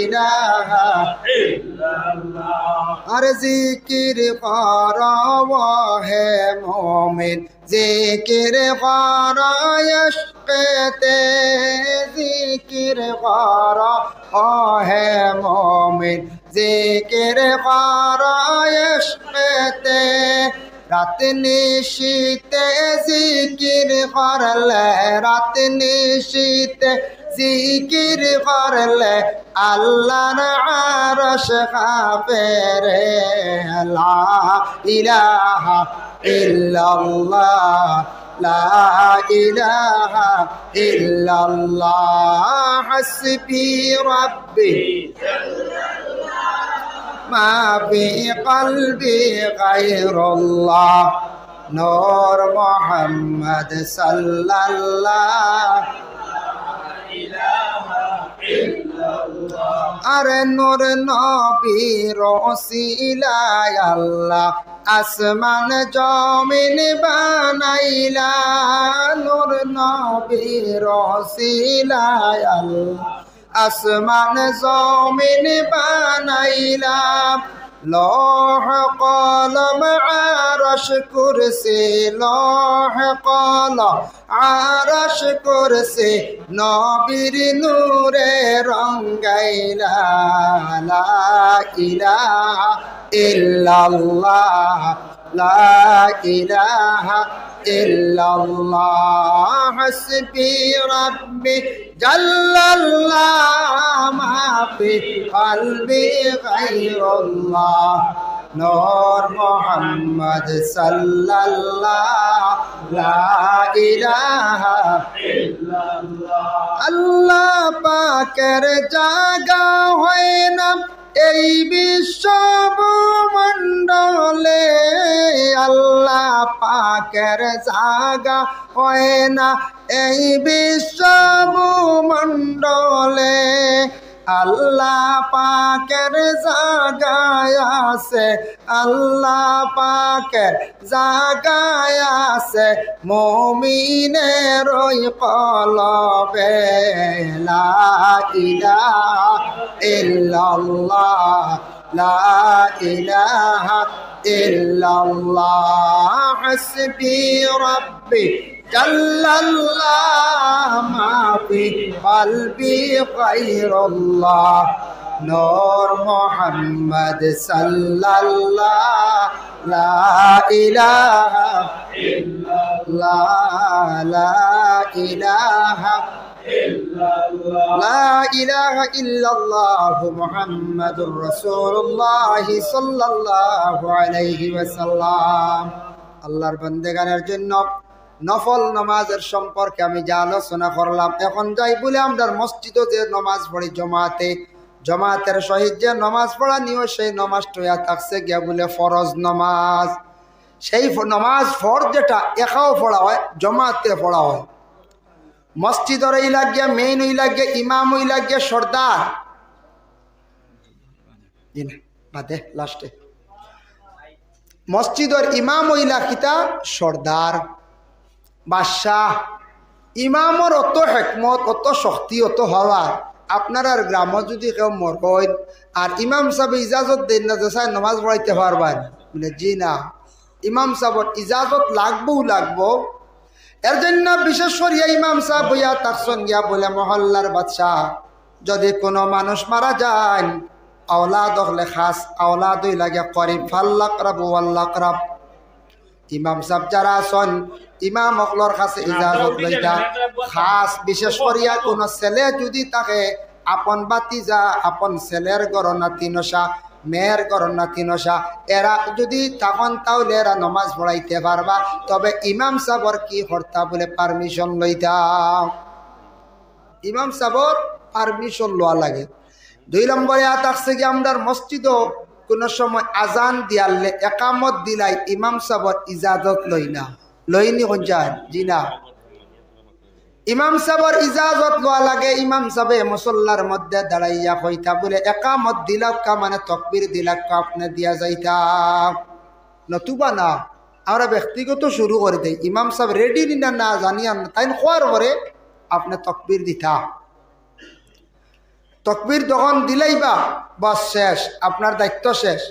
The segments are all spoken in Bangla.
ইলাহা ইল্লাল্লাহ। আর জিকির কর হে মুমিন, জিকির কর ইশকেতে, জিকির কর হে মুমিন, জিকির কর ইশকেতে। রাত নিশীতে জিকির করলে, রাত নিশীতে জিকির করলে আল্লাহর আরশ কাঁপে রে। লা ইলাহা ইল্লাল্লাহ, লা ইলাহা ইল্লাল্লাহ। হাসবি রাব্বি মা ফি কলবি গায়রুল্লাহ। নূর মুহাম্মদ সাল্লাল্লাহু আরে নূর নবীর ওসিলায় আল্লাহ আসমান জমিন বানাইলা। নূর নবীর ওসিলায় আল্লাহ আসমান জমিন বানাইলা। লৌহ কলম আরশ কুরসি, লৌহ কলম আরশ কুরসি নবীর নূরে রঙ্গাইলা। লা ইলাহা ইল্লাল্লাহ, লা ইলাহা ইল্লাল্লাহ। হাসবি রাব্বি জাল্লাল্লাহ, মা ফি কলবি গায়রুল্লাহ। নূর মুহাম্মদ সাল্লাল্লাহু লা ইলাহা ইল্লাল্লাহ। আল্লাহ পাকের জাগা হয় না এই বিশ্ব মণ্ডলে, আল্লাহ পাকের জাগা হয় না এই বিশ্ব মণ্ডলে। আল্লাহ পাকের জাগায় আছে, আল্লাহ পাকের জাগায় আছে মুমিনের ওই কলবে। লা ইলাহা ইল্লাল্লাহ, লা ইলাহা ইল্লাল্লাহ। হাসবি রাব্বি জাল্লাল্লাহ, মা ফি কলবি গায়রুল্লাহ। নূর মুহাম্মদ সাল্লাল্লাহু লা ইলাহা ইল্লাল্লাহ, লা ইলাহা ইল্লাল্লাহ, লা ইলাহা ইল্লাল্লাহ মুহাম্মাদুর রাসূলুল্লাহ সাল্লাল্লাহু আলাইহি ওয়াসাল্লাম। আল্লাহর বান্দাগানের জন্য নফল নামাজের সম্পর্কে আমি যা আলোচনা করলাম, এখন যাই বলে আমরা মসজিদে যে নামাজ পড়ি জমাতে, জমাতের সহিত যে নামাজ পড়া নিও সেই নামাজটা থাকছে গিয়া বলে ফরজ নামাজ। সেই নামাজ ফরজ যেটা একাও পড়া হয়, জমাতে পড়া হয়। মসজিদের এই লাগিয়া মেইন ওই লাগিয়া ইমাম ওই লাগিয়া সর্দার বাদে লাস্টে মসজিদের ইমাম ওই লাখিতা সর্দার বাদশাহ। ইমামর অত হেকমত, অত শক্তি, অত হওয়ার আপনার আর গ্রামে যদি কেউ মরবেন আর ইমাম সাহেব ইজাজত দেন না যে স্যার নামাজ পড়াইতে পারবেন, বলে জি না, ইমাম সাহেবর ইজাজত লাগবো লাগবো। এর জন্য বিশেষ করিয়া ইমাম সাহেব হইয়া তার সঙ্গিয়া বলে মহল্লার বাদশাহ যদি কোনো মানুষ মারা যায়, আওলাদ হলে খাস আওলাদ হই লাগে করিব ফাল্লাকরাব ওয়াল্লাকরাব। ইমাম সাহেব যারা আছেন ইমাম অকলর কাছে ইজাজত লইতা, খাস বিশেষ করিয়া কোনো ছেলে যদি তাকে আপন বাতিজা, আপন ছেলের গরনাতি নসা, মেয়ের গরনাতি নসা, এরা যদি তখন তাহলে এরা নমাজ পড়াইতে পারবা। তবে ইমাম সাহেবর কি হর্তা বলে পারমিশন লইতা, ইমাম সাহেবর পারমিশন লওয়া লাগে। 2 নম্বরে থাকছে কি আমরা মসজিদও কোনো সময় আজান দিয়ালে একামত দিলাই ইমাম সাহেবর ইজাজত লই না, লইনি কোন যায় জি না, ইমাম সাহেবর ইজাজত লওয়া লাগে। ইমাম সাহেব মুসল্লার মধ্যে দাঁড়াইয়া কইতা বলে একামত দিলাক্কা মানে তকবীর দিলাক্কা আপনি দিয়া যাইতা, নতুবা না আমরা ব্যক্তিগত শুরু করে দেই। ইমাম সাহেব রেডি না না জানিয়া তাই খোয়ার পরে আপনি তকবীর দিতা। তকবীর যখন দিলেইবা বস শেষ, আপনার দায়িত্ব শেষ।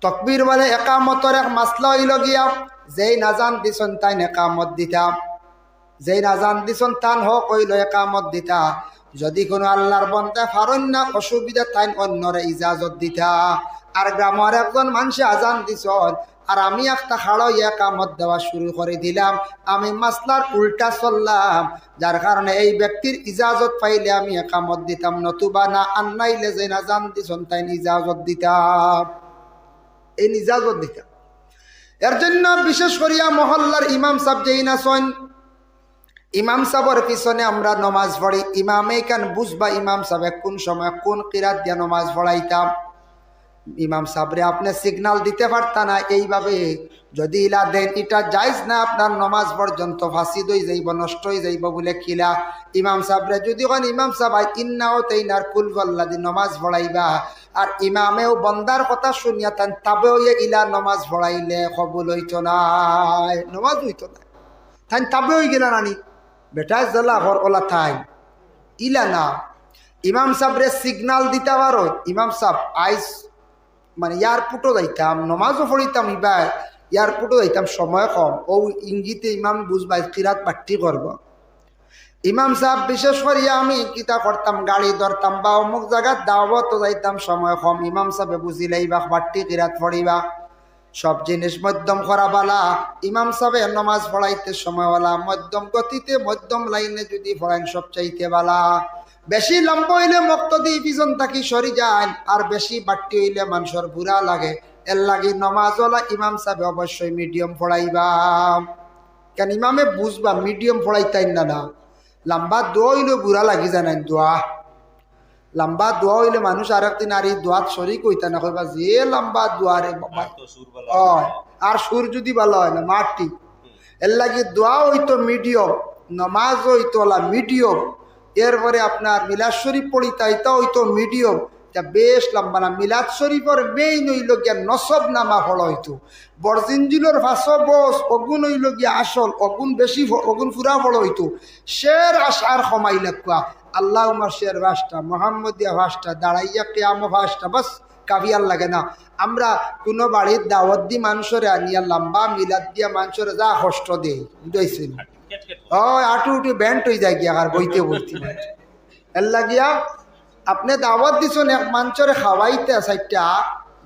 তকবীর বলে একামতর এক মাসলা হইল গিয়া যেই নাজান দিছন তাই একামত দিতা, যেই নাজান দিছন তান হক হইল একামত দিতা। যদি কোনো আল্লাহর বন্দা ফারন না অসুবিধা তাই অন্যরে ইজাজত দিতা। আর গ্রামের একজন মানুষে আজান দিছন আর আমি একটা খাড়ো একামত দেওয়া শুরু করে দিলাম, আমি মাসলার উল্টা চললাম, যার কারণে এই ব্যক্তির ইজাজত পাইলে আমি একামত দিতাম, নতুবা না আন্নাইলে যে নাজান দিছন তাই ইজাজত দিতাম, এই ইজাজত দিতাম। এর জন্য বিশেষ করিয়া মহল্লার ইমাম সাহেব যেই না শোন, ইমাম সাহেবের পিছনে আমরা নমাজ পড়ি, ইমামে কেন বুঝবা ইমাম সাহেব কোন সময় কোন কিরাত দিয়া নমাজ পড়াইতাম। ইমাম সাহেবরে আপনি সিগনাল দিতে পারতা না এইভাবে, যদি ইলা দেন এটা যাইজ না, আপনার নমাজ পর্যন্ত ফাঁসিদ হয়ে যাইব, নষ্ট হয়ে যাইব বলে খিলা। ইমাম সাহেবরে যদি কোন ইমাম সাহেব ইন্নাও তেইনার কুলবল্লা দি নমাজ পড়াইবা, আর ইমামেও বন্দার কথা শুনিয়া তান তাবেও ইলা নমাজ পড়াইলে কবুল হইত না, নমাজ হইত না। তাই তাবে হয়ে গেলা নানি বেটা জেলা ঘর ওলা থাই ইলা না। ইমাম সাহেবরে সিগনাল দিতে পারো, ইমাম সাহেব আইস মানে এয়ারপোর্টও যাইতাম, নমাজও পড়িতাম, ইবার এয়ারপোর্টও যাইতাম, সময় কম, ও ইঙ্গিতে ইমাম বুঝবাই কিরাত পাঠ্টি করব। ইমাম সাহেব বিশেষ করিয়া আমি কিতা করতাম, গাড়ি ধরতাম বা অমুক জায়গার দাওয়াতও যাইতাম, সময় কম, ইমাম সাহেবে বুঝিলেই বা পাঠ্টি কিরাত পড়িবা, সব জিনিস মধ্যম করা বালা। ইমাম সাহেব নমাজ পড়াইতে সময়ওয়ালা মধ্যম গতিতে মধ্যম লাইনে যদি পড়াইন সব চাইতে বালা। বেশি লম্বা হইলে মক্তদি পিছন থাকি সরি যায়, আর বেশি বাট্টি হইলে মানুষের বুড়া লাগে। এর লাগি নমাজওয়ালা ইমাম সাহেব অবশ্যই মিডিয়াম পড়াইবা, কেন ইমামে বুঝবা মিডিয়াম পড়াইতাই না। না লম্বা দোয়া হইলে বুড়া লাগি জানাই, দোয়া লম্বা দোয়া হইলে মানুষ আর একদিন আর এই দোয়াত শরিক হইতা না, কইবা যে লম্বা দোয়ারে আর সুর যদি ভালো হয় না মাটি। এর লাগি দোয়া হইতো মিডিয়াম, নমাজ হইতো মিডিয়াম, এরপরে আপনার মিলাদ শরীফ পড়িতা এটা হইতো মিডিয়াম, এটা বেশ লম্বা না। মিলাদ শরীফের মেইন হইল গিয়া নসব নামা ফল হইতো, বরজিনজিলোর ভাষা বস অগুন হইল গিয়া আসল, অগুন বেশি অগুন ফুরা ফল হইতো। শের আশার সময় লেখা আল্লাহ উমার শের ভাষটা, মোহাম্মদিয়া ভাষটা, দাঁড়াইয়া কেয়াম ভাষটা, বাস কাভিয়ার লাগে না। আমরা কোনো বাড়ির দাওয়াত দি মানুষরে আনিয়া লম্বা মিলাদ দিয়া মানুষরে যা কষ্ট দেই বুঝাইছেন, আটু উঠু ব্যান্ড হয়ে যায় গিয়া আর বইতে বইতে। এর লাগিয়া আপনি দাওয়াত দিচ্ছেন এক মানুষরে খাওয়াইতে চাইটা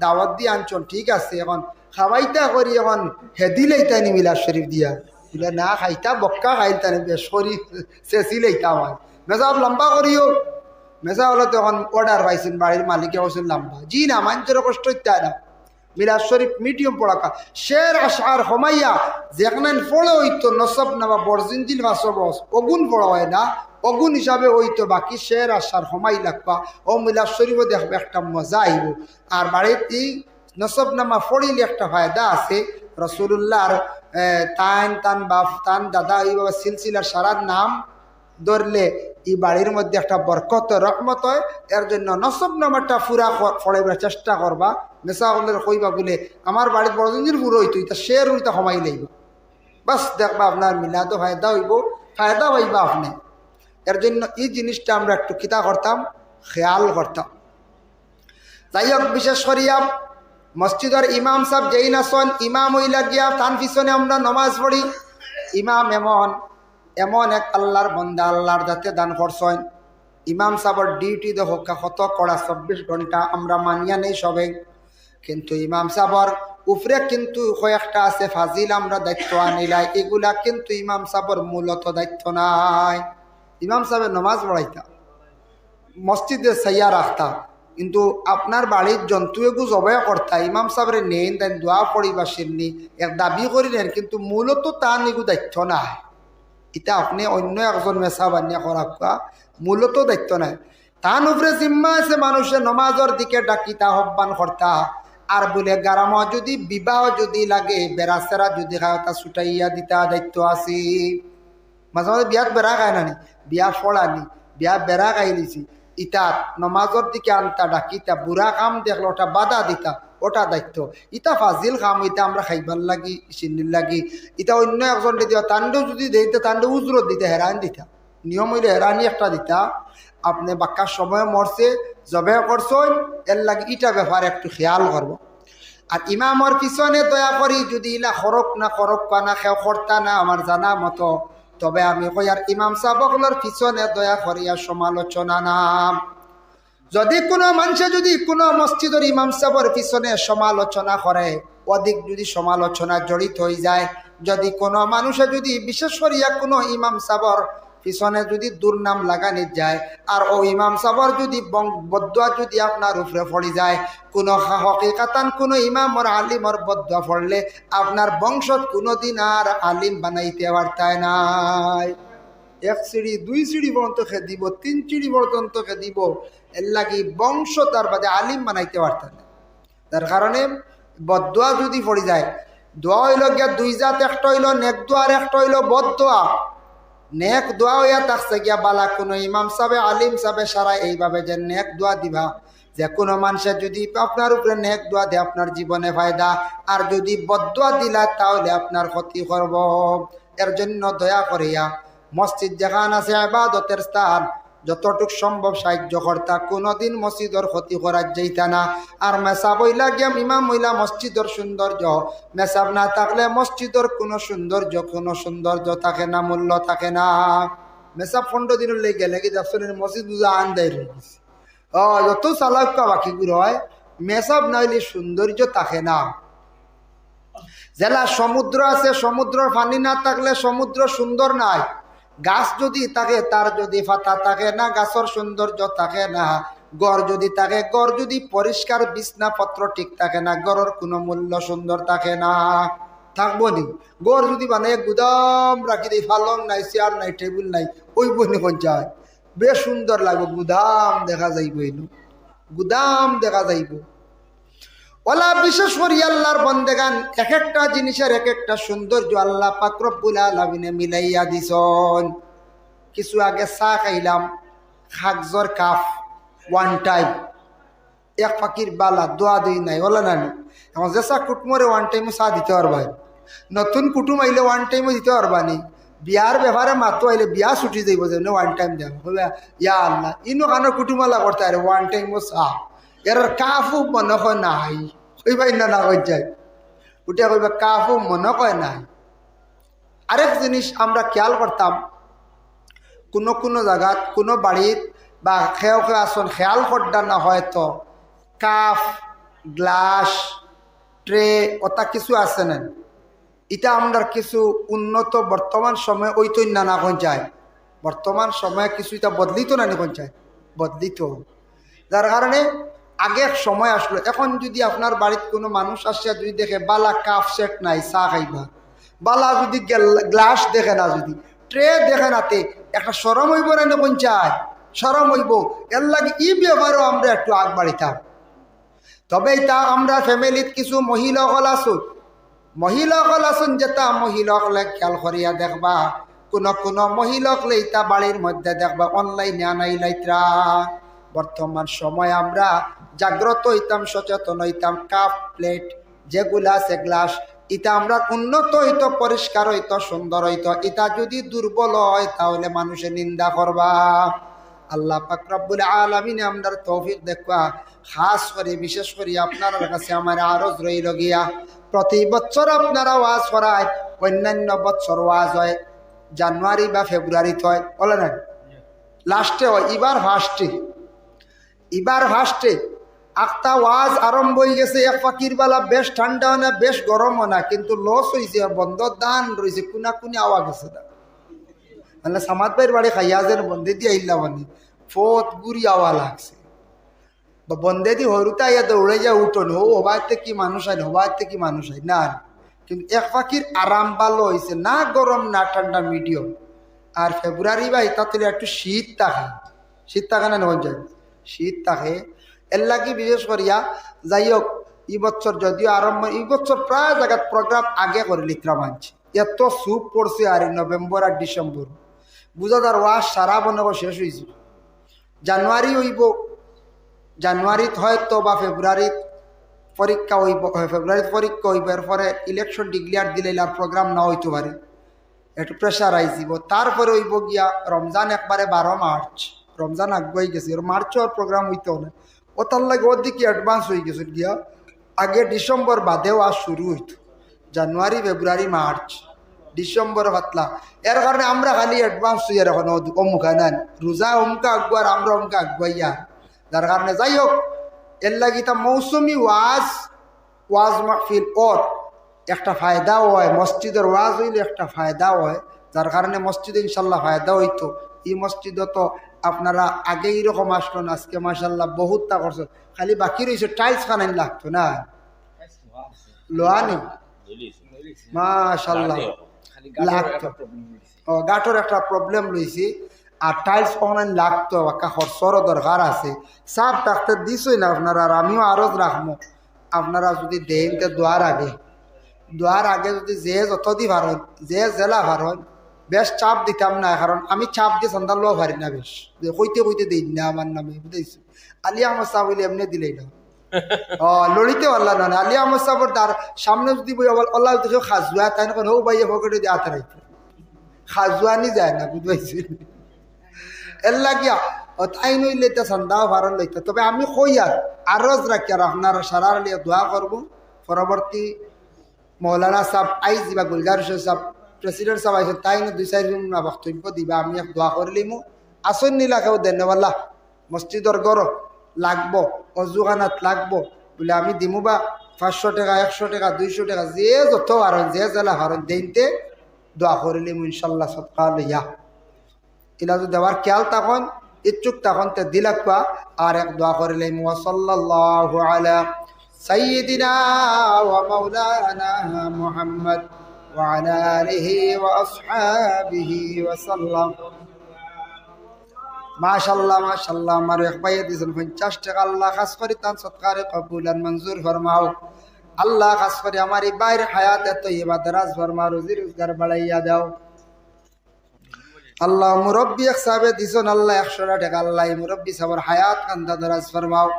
দাওয়াত দিয়ে আনছেন, ঠিক আছে, এখন খাওয়াইতা করি এখন হেদিলেইতানি মিলাদ শরীফ দিয়া, বলে না খাইতা বক্কা খাইতানি বেশ করি চেঁচিলেইতাম হয় মেজাব লম্বা করিও। মেজা হলো তখন অর্ডার পাইছেন বাড়ির মালিকে বলছেন লম্বা, জি না মানুষের কষ্ট হইতে না, মিলাদ শরীফ মিডিয়াম পড়াকা। শের আশার হমাইয়া যেখানে পড়ে হইতো নসব নামা বরজিনজিল ভাষবস অগুন পড়া হয় না, অগুন হিসাবে হইতো, বাকি শের আশার হমাই লাগবা। ও মিলাদ শরীফও দেখবে একটা মজা আইব। আর বাড়িতে নসব নামা পড়িলে একটা ফায়দা আছে, রসুল্লাহর তান তান বাপ তান দাদা এইভাবে সিলসিলার সারার নাম ধরলে এই বাড়ির মধ্যে একটা বরকত রহমত হয়। এর জন্য নসব নামারটা ফুরা পড়াইবার চেষ্টা করবা। মেসা হলের কইবা বলে আমার বাড়ির বড়দিনের পুরো হইতো, এটা শের হইতে সময় লাগব, বাস দেখবা আপনার মিলাদও ফায়দা হইব, ফায়দা পাইবা আপনি। এর জন্য এই জিনিসটা আমরা একটু কিতা করতাম, খেয়াল করতাম। যাই হোক, বিশেষ করিয়া মসজিদের ইমাম সাহেব যেই নাচন, ইমাম হইলা গিয়া তান পিছনে আমরা নমাজ পড়ি। ইমাম এমন এক আল্লাহর বন্দা, আল্লাহর যাতে দান করছেন। ইমাম সাহেবের ডিউটি দেখো কত কড়া, 24 ঘন্টা আমরা মানিয়া নেই সবে, কিন্তু ইমাম সাহেবের উপরে কিন্তু কয়েকটা আছে ফাজিল আমরা দায়িত্ব আনিলাই, এগুলা কিন্তু ইমাম সাহেবের মূলত দায়িত্ব নাই। ইমাম সাহেবের নমাজ পড়াইতা, মসজিদে সাইয়া রাখতা, কিন্তু আপনার বাড়ির জন্তু এগু জবাই করতা, ইমাম সাহেবের নেন তাই দোয়া পড়িবা সেমনি এক দাবি করি নেন, কিন্তু মূলত তার এগু দায়িত্ব নাই। এটা আপনি অন্য একজন মেসা বানিয়া করা মূলত দায়িত্ব নাই। তার উপরে জিম্মা আছে মানুষের নমাজের দিকে ডাকিতা আহ্বান করতা। আর বলে গারাম যদি বিবাহ যদি লাগে বেড়া সেরা যদি খায় তা ছুটাইয়া দিতা দায়িত্ব আছে। মাঝে মাঝে বিয়াত বেড়া খায় নানি, বিয়া ফড়ানি, বিয়া বেড়া খাই দিছি, ইটাত নমাজের দিকে আনতা ডাকিতা, বুড়া কাম দেখলো ওটা বাধা দিতা, ওটা দায়িত্ব। ইটা ফাজিল কাম, ইটা আমরা খাইবার লাগি চিনির লাগি, ইটা অন্য একজন দিতে তান্ডেও যদি দিতে তান্ডে উজরত দিতে হেরান দিতা, নিয়ম হইলে হেরানি একটা দিতা। আপনি বাক্কার সময় মরছে জবে করছেন, এর লাগে ইটা ব্যাপারে একটু খেয়াল করব। আর ইমামর পিছনে দয়া করি যদি ইলা খরক না খরক কানা খেও কর্তা না আমার জানা মতো, তবে আমি কই আর ইমাম সাহেবগুলোর পিছনে দয়া করিয়া সমালোচনা নাম। যদি কোনো মানুষে যদি কোনো মসজিদের ইমাম সাহেবের পিছনে সমালোচনা করে, অধিক যদি সমালোচনা জড়িত হয়ে যায়, যদি কোনো মানুষে যদি বিশেষ করিয়া কোনো ইমাম সাহেবের পিছনে যদি দুর্নাম লাগানি যায়, আর ও ইমাম সাহেবের যদি বদুয়া যদি আপনার উপরে পড়ে যায়, কোনো হকিকাতান কোনো ইমামর আলিমর বদুয়া পড়লে আপনার বংশত কোনোদিন আর আলিম বানাইতে পারতায় নাই। 1 সিঁড়ি 2 সিঁড়ি পর্যন্ত দিব, 3 সিঁড়ি পর্যন্ত দিব, এর লাগি বংশ তার বাদে আলিম বানাইতে পারতেন না। তার কারণে বদদোয়া যদি পড়ে যায়, দোয়া হইল গিয়া 2 জাত, একটা হইল নেক দোয়া আর একটা হইল বদদোয়া। নেক দোয়া হইয়া থাকছে গিয়া বালা কোনো ইমাম সাহেব আলিম সাহেব সারা এইভাবে যে নেক দোয়া দিবা, যে কোনো মানুষের যদি আপনার উপরে নেক দোয়া দেয় আপনার জীবনে ফায়দা, আর যদি বদদোয়া দিলা তাহলে আপনার ক্ষতি করব। এর জন্য দয়া করিয়া মসজিদ যেখান আছে ইবাদতের স্থান, যতটুক সম্ভব সাহায্য কর্তা, কোনোদিন মসজিদর ক্ষতি করার যাইতা না। আর মেসাব হইলা গিয়া ইমাম হইলা মসজিদর সৌন্দর্য, মেসাব না থাকলে মসজিদর কোনো সৌন্দর্য থাকে না, মূল্য থাকে না। মেসাব 15 দিনের লেগে গেলে কি দেখছেন মসজিদ বুঝা আন দেয় রয়েছে। যত চালাক্কা বাকিগুলো হয়, মেসাব না হইলে সৌন্দর্য থাকে না। জেলা সমুদ্র আছে, সমুদ্রের পানি না থাকলে সমুদ্র সুন্দর নাই। গাছ যদি থাকে তার যদি পাতা থাকে না, গাছের সৌন্দর্য থাকে না। গড় যদি থাকে, গড় যদি পরিষ্কার বিছনাপত্র ঠিক থাকে না, গড়ের কোনো মূল্য সুন্দর থাকে না। থাকবো নি গড় যদি বানায় গুদাম রাখি দিই, ফালং নাই, চেয়ার নাই, টেবিল নাই, ওই বইনি কোন যায় বেশ সুন্দর লাগবে, গুদাম দেখা যাইব, গুদাম দেখা যাইব। ওলা বিশেষ করে আল্লাহর বন্দেগান এক একটা জিনিসের এক একটা সৌন্দর্য আল্লাহ পাক রব্বুল আলামিনে মিলাইয়া দিছন। কিছু আগে চা খাইলাম, খাগজর কাপ 1 টাইম, এক পাখির বালা দোয়া দিই নাই, ওলা নানি। এখন যে চা কুটুমরে 1 টাইমও চা দিতে পারবাই, নতুন কুটুম আইলে 1 টাইমও দিতে পারবানি। বিয়ার ব্যাপারে মাতো আইলে বিয়া ছুটি যাইব যে 1 টাইম দেব, ইয়া আল্লাহ ইনো কানো কুটুমালা করতে আরে 1 টাইমও চা, এর কাফু মনে হয় নাই, কইবাই না না কই যায় উঠে কইবা কাফু মনে কয় নাই। আরেক জিনিস আমরা খেয়াল করতাম, কোনো কোনো জায়গাত কোনো বাড়ির বা খেয়ে আসন খেয়াল করতাম না, হয়তো কাপ গ্লাস ট্রে ওটা কিছু আছে না, এটা আমরা কিছু উন্নত বর্তমান সময়ে ওই তো নানা কোন যায়, বর্তমান সময়ে কিছু এটা বদলিত না কোন যায়, বদলিত। যার কারণে আগে এক সময় আসলো, এখন যদি আপনার বাড়িতে কোনো মানুষ আসছে যদি দেখে বালা কাপ সেট নাই চা খাইবা, বালা যদি গ্লাস দেখে না, যদি ট্রে দেখে নাতে একটা সরম হইব না কোন চায়, সরম হইব। এর লাগে ই ব্যাপারেও আমরা একটু আগ বাড়িতাম। তবে তা আমরা ফ্যামিলিত কিছু মহিলাসকল আসুন, মহিলাসকল আসুন, যেটা মহিলাসকলে খেয়াল করিয়া দেখবা, কোনো মহিলাসকলে ইটা বাড়ির মধ্যে দেখবা অনলাইনে আনাই লাইত্রা। বর্তমান সময় আমরা জাগ্রত হইতাম, সচেতন হইতাম, কাপ প্লেট যেগুলা আছে গ্লাস, এটা আমরা উন্নত হইতো, পরিষ্কার হইতো, সুন্দর হইতো। এটা যদি দুর্বল হয় তাহলে মানুষের নিন্দা করবা। আল্লাহ পাক রব্বুল আলামিন আমরার তৌফিক দেখবা। খাস করে বিশেষ করে আপনার কাছে আমার আরজ রইল গিয়া, প্রতি বছর আপনারা ওয়াজ করায়, অন্যান্য বছর ওয়াজ হয় জানুয়ারি বা ফেব্রুয়ারিতে হয়, বলে না লাস্টে হয়, এবার ফার্স্টে একটা ওয়াজ আরম্ভ হয়ে গেছে। এক পাখির বেলা বেশ ঠান্ডাও না বেশ গরমও না, কিন্তু লস হয়েছে, বন্ধ দান রয়েছে, কোনা কোনি আওয়া গেছে না, মানে সামাদ ভাইয়ের বাড়ি খাইয়াজের বন্ধে দিয়ে আইলা মানে ফত গুড়ি আওয়া লাগছে, বা বন্ধে দিয়ে হরুতা ইয়া দৌড়ে যা উঠোন হবাইতে কি মানুষ হয়, হবাইতে কি মানুষ হয় না। কিন্তু এক পাখির আরাম ভালো হয়েছে, না গরম না ঠান্ডা, মিডিয়াম। আর ফেব্রুয়ারি বা এটা তুলে একটু শীত থাকে না, নয় যায় শীত থাকে। এর লাগে বিশেষ করিয়া যাই হোক, এই বছর যদিও আরম্ভ, এই বছর প্রায় জায়গায় প্রোগ্রাম আগে করে লিত্রা মানছে, এত সুপ পড়ছে। আর নভেম্বর আর ডিসেম্বর বুঝা যার ওয়াজ সারা বনব শেষ হয়েছে। জানুয়ারি হইব, জানুয়ারিত হয়তো বা ফেব্রুয়ারিত পরীক্ষা হইব, ফেব্রুয়ারিত পরীক্ষা হইব, এরপরে ইলেকশন ডিক্লেয়ার দিলে আর প্রোগ্রাম না হইতে পারে, একটু প্রেশার আইসিব। তারপরে হইব গিয়া রমজান একবারে 12 মার্চ, রমজান আগুয়াই গেছে আর মার্চের প্রোগ্রাম হইতো না ও তার লাগে ওর দিকে অ্যাডভান্স হয়ে গেছে গিয়া আগে ডিসেম্বর বাদেও আজ শুরু হইতো জানুয়ারি ফেব্রুয়ারি মার্চ ডিসেম্বর পাতলা এর কারণে আমরা খালি অ্যাডভান্স হইয়া এখন অমুখা নেন রোজা অমুকা আগুয়ার আমরা অমুকা আগুয়াইয়া যার কারণে যাই হোক এর লাগি তা মৌসুমি ওয়াজ মাহফিল ওর একটা ফায়দাও হয় মসজিদের ওয়াজ হইলে একটা ফায়দাও হয় যার কারণে মসজিদে ইনশাল্লাহ ফায়দা হইতো এই মসজিদে তো আপনারা আগে এইরকম আসলো না আজকে মাশাল্লাহ বহুতটা করছো খালি বাকি রয়েছে টাইলস খানাই লাগতো না লোহা নেই মাশাল্লাহ লাগতো ও গাঠর একটা প্রবলেম রয়েছে আর টাইলস অনলাইন লাগতো একটা খরচরও দরকার আছে সাফ থাকতে দিছই না আপনারা আর আমিও আরজ রাখবো আপনারা যদি দেন তো দোয়ার আগে যদি যে যত দি ভারত যে জেলা ভারত বেশ চাপ দিতাম না কারণ আমি চাপ দিয়ে সন্ধান লোক পারি না বেশ কইতে দিই না আমার নামে বুঝেছি আলী আহমদ সাহ বলে এমনি দিলেই না লড়িতে আল্লাহ না আলী আহমদ সাহর তার সামনে যদি বই আল্লাহ দেখো খাজুয়া তাই না হোক ভাইয়া পকেটে দিয়ে হাতে রাখতে খাজুয়ানি যায় না বুঝতে এর লাগিয়া তাই নইলে তো সন্ধ্যাও ভারত লইতে তবে আমি কই আরজ রাখি আর আপনারা সারার লিয়ে দোয়া করবো পরবর্তী মৌলানা সাহেব আইজ বা গুলজার সাহেব প্রেসিডেন্ট সাহেব আইসেন তাই না 2-4 দিন বক্তব্য দিবা আমি এক দোয়া করলিমু আসন নিলাকেও ধন্যবাদ মসজিদর গড় লাগবো অজুখানাত লাগবো বলে আমি দিমু বা 500 টাকা 100 টাকা 200 টাকা যে যত হারণ যে জেলা হারণ দিনতে দোয়া করলিমু ইনশাল্লাহ সৎকার লইয়া এলা তো দেওয়ার খেয়াল তখন ইচ্ছুক তখন তে দিলাকবা আর এক দোয়া করলিমু সাল্লাল্লাহু আলা سيدنا ومولانا محمد وعلى آله وأصحابه وسلم ما شاء الله আমার এক ভাই দিয়েছেন 50 টাকা আল্লাহ খাস করে তান সৎকারে কবুল আর মঞ্জুর ফরমাও আল্লাহ খাস করে আমার এই বাইর হায়াতে তৈয়বা দরাজ ফরমাও রুজি রোজগার বাড়াইয়া দাও আল্লাহ মুরব্বি এক সাহেব দিয়েছেন আল্লাহ 100 টাকা আল্লাহ মুরব্বি সাহেবের হায়াত কান্দা দরাজ ফরমাও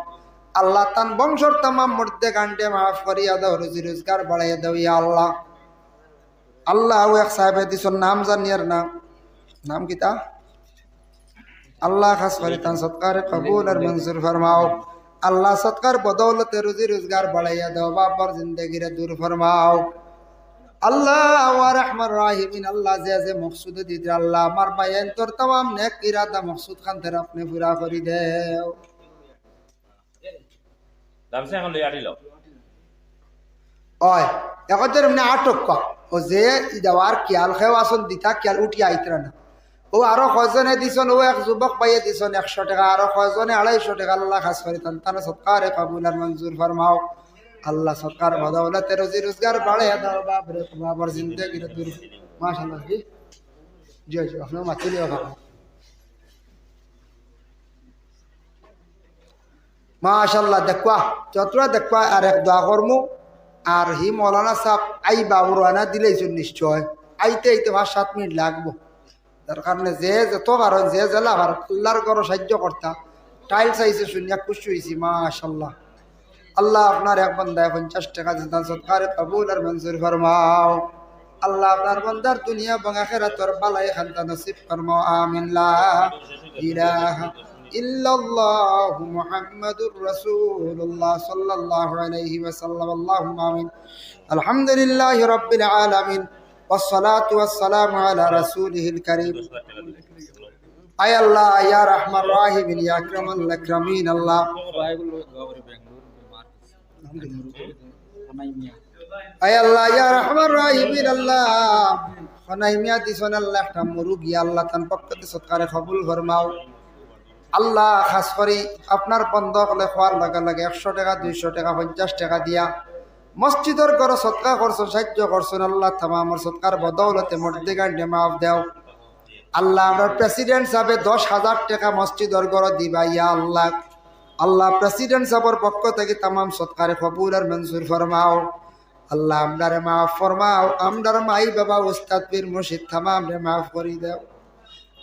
আল্লাহ তান বংশর তামাম মুর্দে গান্ডে মাফ করিয়া দাও রুজি রোজগার বাড়াইয়া দাও ইয়া আল্লাহ আল্লাহ এক সাহেব দিছন নাম জানিয়ার নাম কিতা আল্লাহ খাস করে তান সৎকারে কবুল আর মঞ্জুর ফরমাও আল্লাহ সৎকার বদৌলতে রুজি রোজগার বাড়াইয়া দাও বাবার জিন্দগিরে দূর ফরমাও আল্লাহ ওয়া রহমান রাহিমিন আল্লাহ যে মকসুদ দিতে আল্লাহ আমার বাইন তোর तमाम নেক ইরাদা মকসুদ খান তেরা আপনি পুরা করি দেও দামসে এখন লই আড়িল ওই একদের এমনি আটক ক ও যে দেওয়ার খেয়াল খেও আসন দিতা খেয়াল উঠি আইতরা না ও আরো কয়জনে দিছন ও এক যুবক পাইয়ে দিছন 100 টাকা আরো কয়জনে 250 টাকা আল্লাহ খাস করে তান সৎকারে কবুল আর মঞ্জুর ফরমাও আল্লাহ সৎকার বদৌলতে রুজি রোজগার বাড়াইয়া দাও বাপরে বাবার জিন্দেগি দূর মাশাআল্লাহ জি জি আপনি মাতিলি বাবা মাশাআল্লাহ দেখবা যতটা দেখবা আর এক দোয়া করমু আর হি মৌলানা সাহেব আই বাবুরানা দিলেইছেন নিশ্চয় আইতে 5-7 মিনিট লাগবো তার কারণে যে যত কারণ যে জেলা আর আল্লাহর ঘর সাহায্য করতা টাইলস আইছে শুনিয়া খুশি হয়েছি মাশাআল্লাহ আল্লাহ আপনার এক বান্দায় 50 টাকা দিতেন সৎকারে কবুল আর মঞ্জুর ফরমাও আল্লাহ আপনার বান্দার দুনিয়া এবং আখিরাতের বালাই খান্তা নসিব ফরমাও আমিন লা ইলাহা ইল্লাল্লাহু মুহাম্মাদুর রাসূলুল্লাহ সাল্লাল্লাহু আলাইহি ওয়াসাল্লাম আল্লাহুম্মা আমিন আলহামদুলিল্লাহি রাব্বিল আলামিন والصلاة والسلام على رسوله الكريم أي الله يا رحمن الرحيم يا أكرم الأكرمين الله أي الله يا رحمن الرحيم الله خنايميا দিছন আল্লাহ একটা মুরগি আল্লাহ তান পক্ষতে সৎকারে কবুল ফরমাও আল্লাহ খাস করে আপনার বন্ধ হলে খোয়ার লাগা লাগে 100 টাকা 200 টাকা 50 টাকা দিয়া মসজিদের ঘর সৎকার করছেন সাহায্য করছেন আল্লাহ তামামের সৎকার বদৌলতে মর্দে গান্ডে মাফ দেও আল্লাহ আমরা প্রেসিডেন্ট সাহেব 10,000 টাকা মসজিদের ঘর দিবা ইয়া আল্লাহ আল্লাহ প্রেসিডেন্ট সাহেবের পক্ষ থেকে তামাম সৎকারে কবুল আর মঞ্জুর ফরমাও আল্লাহ আমরারে মাফ ফরমাও আমরার মাই বাবা উস্তাদ পীর মুর্শিদ তামাম রে মাফ করি দেও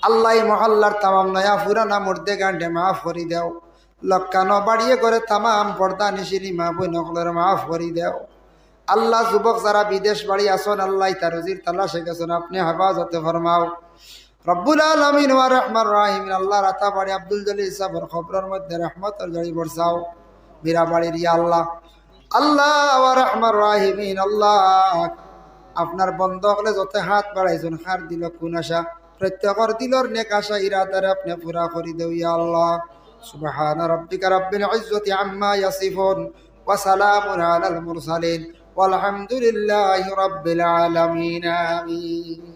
আল্লাহ মহল্লার তামাম নয়া পুরানা মর্দে গান্ডে মাফ করি দেও লক্কানো বাড়িয়ে করে তামাম পর্দা নিশিরি মা বই নকলের মাফ করি দেও আল্লাহ যুবক যারা বিদেশ বাড়ি আসন আল্লাহ তার রুজির তালাশে গেছেন আপনি হেফাজতে ফরমাও রব্বুল আলামিন ওয়া রহমান রাহিম আল্লাহ রাতা বাড়ি আব্দুল জলিল সাহেবের খবরের মধ্যে রহমতের জড়ি বর্ষাও মীরা বাড়ির ইয়া আল্লাহ আল্লাহ ওয়া রহমান রাহিমিন আল্লাহ আপনার বন্ধ হলে যত হাত বাড়াইছেন হার দিল কোন আশা প্রত্যেকর দিলর নেক আশা ইরাদারে আপনি পুরা করে দেও ইয়া আল্লাহ সুবহান রাব্বিকা রাব্বিল ইজ্জতি আম্মা ইয়াসিফুন ওয়া সালামুন আলাল মুরসালিন ওয়ালহামদুলিল্লাহি রাব্বিল আলামিন আমিন।